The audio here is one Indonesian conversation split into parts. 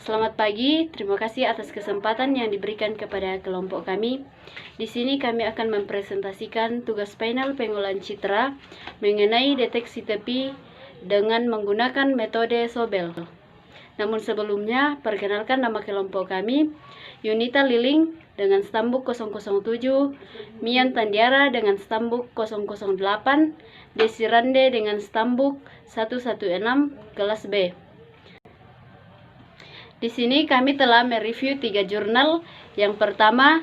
Selamat pagi, terima kasih atas kesempatan yang diberikan kepada kelompok kami. Di sini kami akan mempresentasikan tugas panel pengolahan citra mengenai deteksi tepi dengan menggunakan metode Sobel. Namun sebelumnya, perkenalkan nama kelompok kami, Yunita Liling dengan stambuk 007, Mian Tandiara dengan stambuk 008, Desirande dengan stambuk 116, kelas B. Di sini kami telah mereview 3 jurnal. Yang pertama,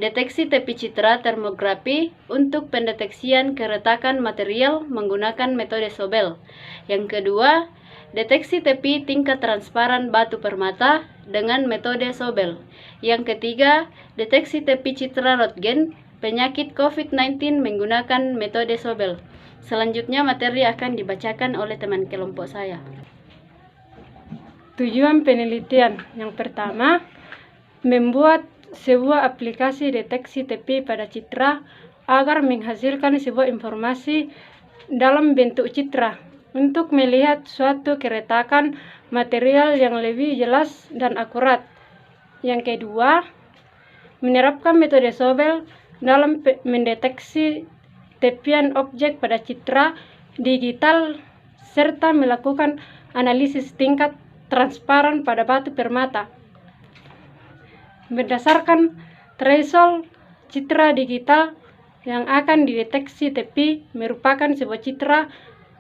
deteksi tepi citra termografi untuk pendeteksian keretakan material menggunakan metode Sobel. Yang kedua, deteksi tepi tingkat transparan batu permata dengan metode Sobel. Yang ketiga, deteksi tepi citra Röntgen penyakit COVID-19 menggunakan metode Sobel. Selanjutnya materi akan dibacakan oleh teman kelompok saya. Tujuan penelitian yang pertama, membuat sebuah aplikasi deteksi tepi pada citra agar menghasilkan sebuah informasi dalam bentuk citra untuk melihat suatu keretakan material yang lebih jelas dan akurat. Yang kedua, menerapkan metode Sobel dalam mendeteksi tepian objek pada citra digital serta melakukan analisis tingkat transparan pada batu permata. Berdasarkan threshold citra digital yang akan dideteksi tepi merupakan sebuah citra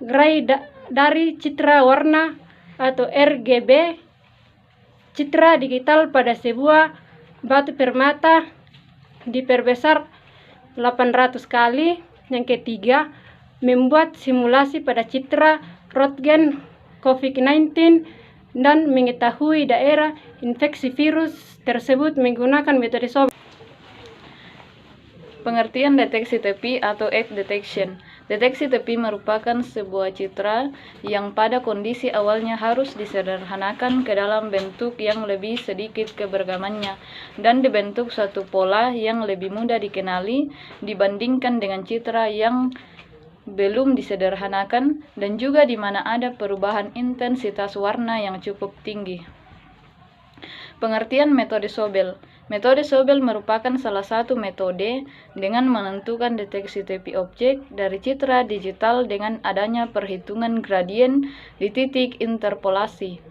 gray dari citra warna atau RGB. Citra digital pada sebuah batu permata diperbesar 800 kali. Yang ketiga, membuat simulasi pada citra Röntgen COVID-19 dan mengetahui daerah infeksi virus tersebut menggunakan metode Sobel. Pengertian deteksi tepi atau edge detection. Deteksi tepi merupakan sebuah citra yang pada kondisi awalnya harus disederhanakan ke dalam bentuk yang lebih sedikit keberagamannya dan dibentuk suatu pola yang lebih mudah dikenali dibandingkan dengan citra yang belum disederhanakan dan juga di mana ada perubahan intensitas warna yang cukup tinggi. Pengertian metode Sobel. Metode Sobel merupakan salah satu metode dengan menentukan deteksi tepi objek dari citra digital dengan adanya perhitungan gradien di titik interpolasi.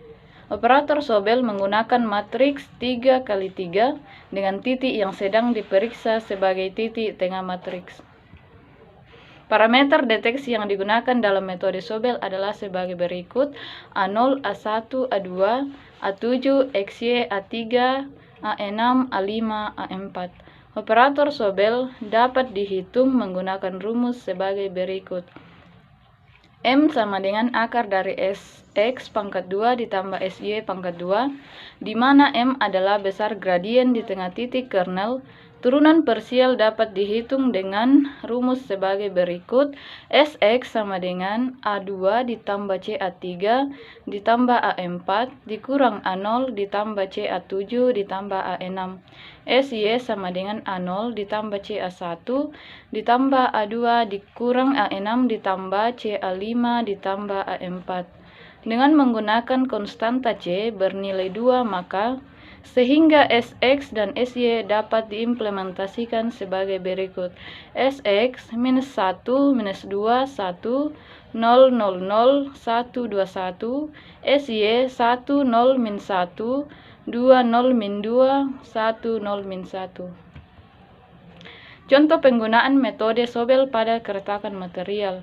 Operator Sobel menggunakan matriks 3x3 dengan titik yang sedang diperiksa sebagai titik tengah matriks. Parameter deteksi yang digunakan dalam metode Sobel adalah sebagai berikut: A0, A1, A2, A7, XY, A3, A6, A5, A4. Operator Sobel dapat dihitung menggunakan rumus sebagai berikut. M sama dengan akar dari Sx pangkat 2 ditambah Sy pangkat 2, di mana M adalah besar gradien di tengah titik kernel. Turunan parsial dapat dihitung dengan rumus sebagai berikut. Sx sama dengan A2 ditambah CA3 ditambah A4 dikurang A0 ditambah CA7 ditambah A6. Sy sama dengan A0 ditambah CA1 ditambah A2 dikurang A6 ditambah CA5 ditambah A4. Dengan menggunakan konstanta C bernilai 2, maka sehingga Sx dan Sy dapat diimplementasikan sebagai berikut. Sx minus 1 minus 2 1 0 0 0 1 2 1, Sy 1 0 min 1 2 0 min 2 1 0 min 1. Contoh penggunaan metode Sobel pada keretakan material.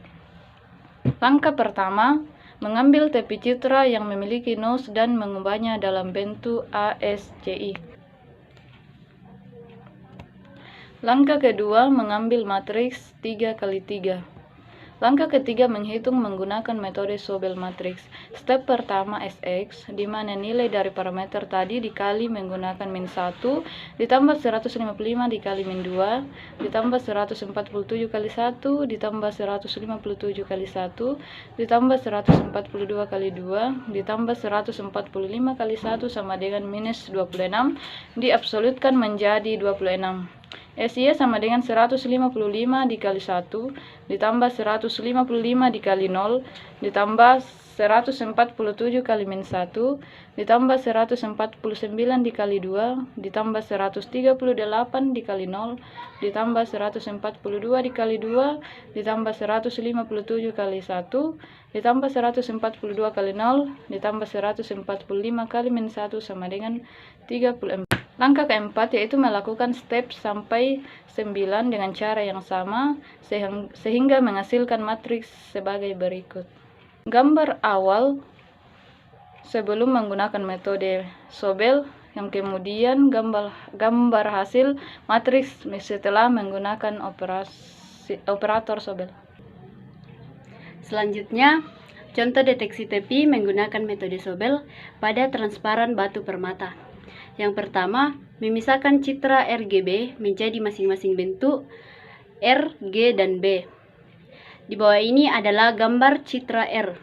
Langkah pertama, mengambil tepi citra yang memiliki nose dan mengubahnya dalam bentuk ASCII. Langkah kedua, mengambil matriks 3x3. Langkah ketiga, menghitung menggunakan metode Sobel matriks. Step pertama Sx, di mana nilai dari parameter tadi dikali menggunakan min 1, ditambah 155 dikali min 2, ditambah 147 kali 1, ditambah 157 kali 1, ditambah 142 kali 2, ditambah 145 kali 1 sama dengan minus 26, diabsolutkan menjadi 26. SY sama dengan 155 dikali 1 ditambah 155 dikali 0 ditambah 147 kali min 1 ditambah 149 dikali 2 ditambah 138 dikali 0 ditambah 142 dikali 2 ditambah 157 kali 1 ditambah 142 kali 0 ditambah 145 kali min 1 sama dengan 34. Langkah keempat yaitu melakukan step sampai 9 dengan cara yang sama sehingga menghasilkan matriks sebagai berikut. Gambar awal sebelum menggunakan metode Sobel, yang kemudian gambar hasil matriks setelah menggunakan operator Sobel. Selanjutnya, contoh deteksi tepi menggunakan metode Sobel pada transparan batu permata. Yang pertama, memisahkan citra RGB menjadi masing-masing bentuk R, G, dan B. Di bawah ini adalah gambar citra R.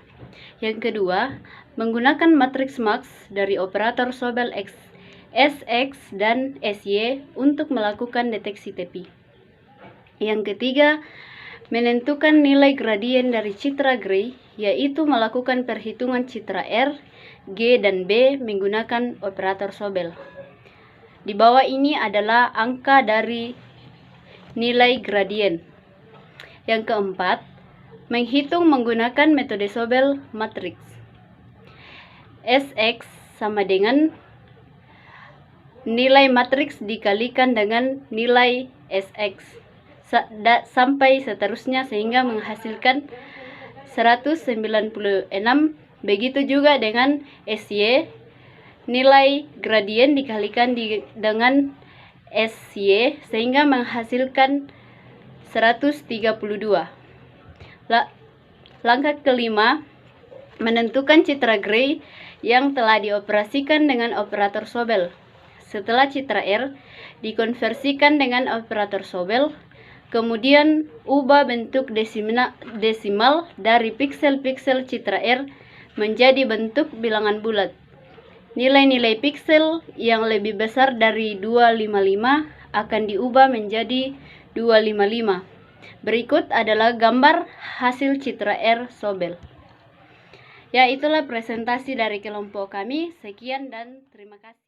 Yang kedua, menggunakan matriks max dari operator Sobel X, SX, dan SY untuk melakukan deteksi tepi. Yang ketiga, menentukan nilai gradien dari citra gray, yaitu melakukan perhitungan citra R, G, dan B menggunakan operator Sobel. Di bawah ini adalah angka dari nilai gradien. Yang keempat, menghitung menggunakan metode Sobel matriks. SX sama dengan nilai matriks dikalikan dengan nilai SX sampai seterusnya sehingga menghasilkan 196. Begitu juga dengan SY, nilai gradien dikalikan dengan SY sehingga menghasilkan 132. Langkah kelima, menentukan citra gray yang telah dioperasikan dengan operator Sobel. Setelah citra R dikonversikan dengan operator Sobel, kemudian ubah bentuk desimal dari piksel-piksel citra R menjadi bentuk bilangan bulat. Nilai-nilai piksel yang lebih besar dari 255 akan diubah menjadi 255. Berikut adalah gambar hasil citra R Sobel. Ya, itulah presentasi dari kelompok kami. Sekian dan terima kasih.